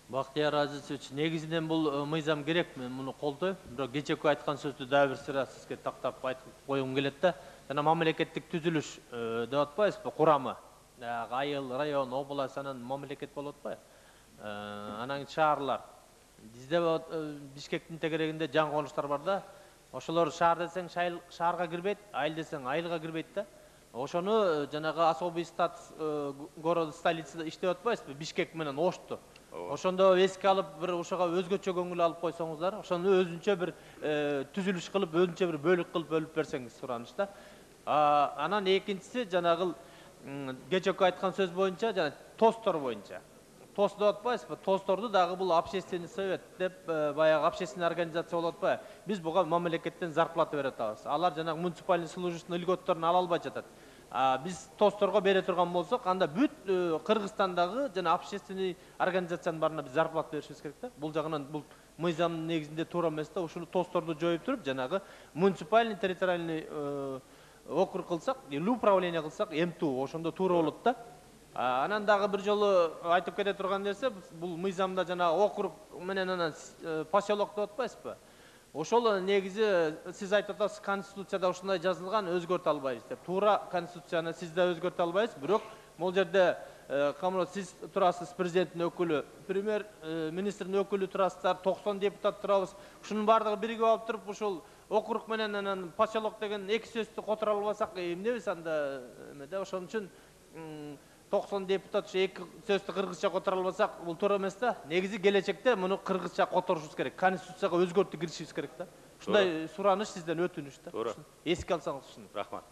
Бақтияр Азизович, негізінен бұл мыйзам керек, мен мұны қолдаймын. Бірақ кечээкү айтқан сөзді дәл бір сыра сізге тақтап айтып қойғым келеді да. Жана мамлекеттик түзүлүш деп атпайсызбы, курамы. Айыл, район, область анан мамлекет болуп атпайбы? Анан шаарлар. Бизде Бишкектин тегерегинде жан конуштар бар да. Ошолор шаар десең шаарга кирбейт, айыл десең айылга кирбейт да. Ошону жанагы особый статус город столицада иштеп атпайсызбы? Бишкек менен Ошту. Ошондо эске алып бир ошого өзгөчө көңүл алып койсоңуздар, ошону өзүнчө бир түзүлүш кылып, өзүнчө бир бөлүк кылып бөлүп берсеңиз сураныч да. Анан экинчиси жанагы кечээкү айткан сөз боюнча, жана тостор боюнча. Тост деп атпайсызбы? Тосторду дагы бул общественный совет деп баягы общественный организация болуп атпайбы? Биз буга мамлекеттен зарплата берип атабыз. Алар жанагы муниципальный служащиянын льготторун ала албай жатат. Biz tostorga бере турган болсок, анда бүт Кыргызстандагы жана общественный организациянын барына биз зарплата беришибиз керек да. Бул жагынан бул мыйзамдын негизинде туура эмес да. Ушуну тосторду жоюп туруп, жанагы муниципальный территориальный округ кылсак, или управление кылсак, эмтүү ошондо туура болот да. Анан дагы бир жолу айтып кете турган нерсе, бул мыйзамда жана округ менен анан поселок деп атпайсызбы? Ошол негизи сиз айтып атасыз, конституцияда ушундай жазылган, өзгөртө албайбыз деп. Туура конституцияны сиз да өзгөртө албайсыз, бирок бул жерде сиз турасыз президенттин өкүлү, премьер министрдин өкүлү турасыздар, 90 депутат турабыз. Ушунун бардыгы биригип алып туруп, ушул округ менен анан поселок деген эки сөздү которо албасак, эмнебиз анда эмеде? Ошон үчүн 90 депутат эки сөздү кыргызча которо албасак, бул туура эмес да. Негизи келечекте муну кыргызча которушубуз керек. Конституцияга өзгөртүү киришибиз керек да. Ушундай сураныш сизден өтүнүч да. Эске алсаңыз ушуну. Рахмат.